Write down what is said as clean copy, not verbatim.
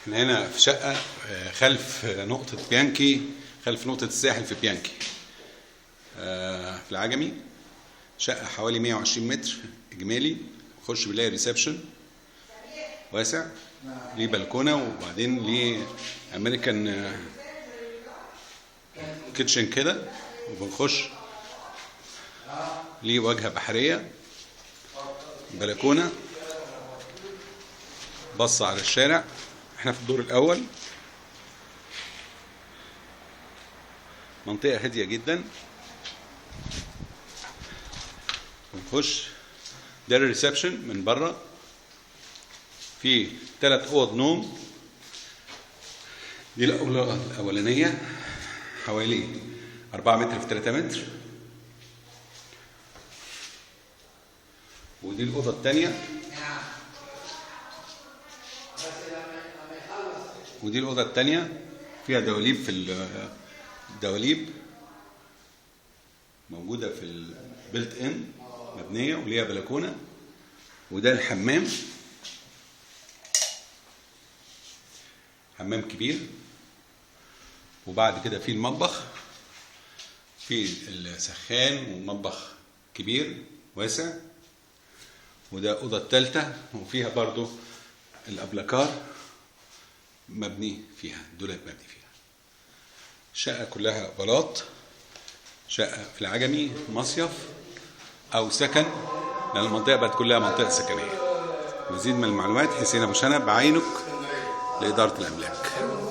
احنا هنا في شقة خلف نقطة بيانكي، خلف نقطة الساحل في بيانكي في العجمي. شقة حوالي 120 متر إجمالي. خش بنلاقي ريسبشن واسع، ليه بلكونة، وبعدين ليه أمريكان كيتشن كده، وبنخش ليه واجهة بحرية، بلكونة بص على الشارع. احنا في الدور الأول، منطقة هادية جدا. ونخش ده الريسبشن من بره، في 3 أوض نوم. دي الأولى الأولانية حوالي 4 متر في 3 متر، ودي الأوضة الثانية، ودي الأوضة الثانية فيها دواليب، في الدواليب موجودة في البيلت إن مبنية وليها بلكونة. وده الحمام، حمام كبير. وبعد كده في المطبخ، في السخان ومطبخ كبير واسع. وده الأوضة الثالثة، وفيها برضو الأبلكار مبني فيها، دولاب مبني فيها. الشقة كلها بلاط، شقة في العجمي مصيف أو سكن، لأن المنطقة بقت كلها منطقة سكنية. مزيد من المعلومات حسين أبو شنب، بعينك لإدارة الأملاك.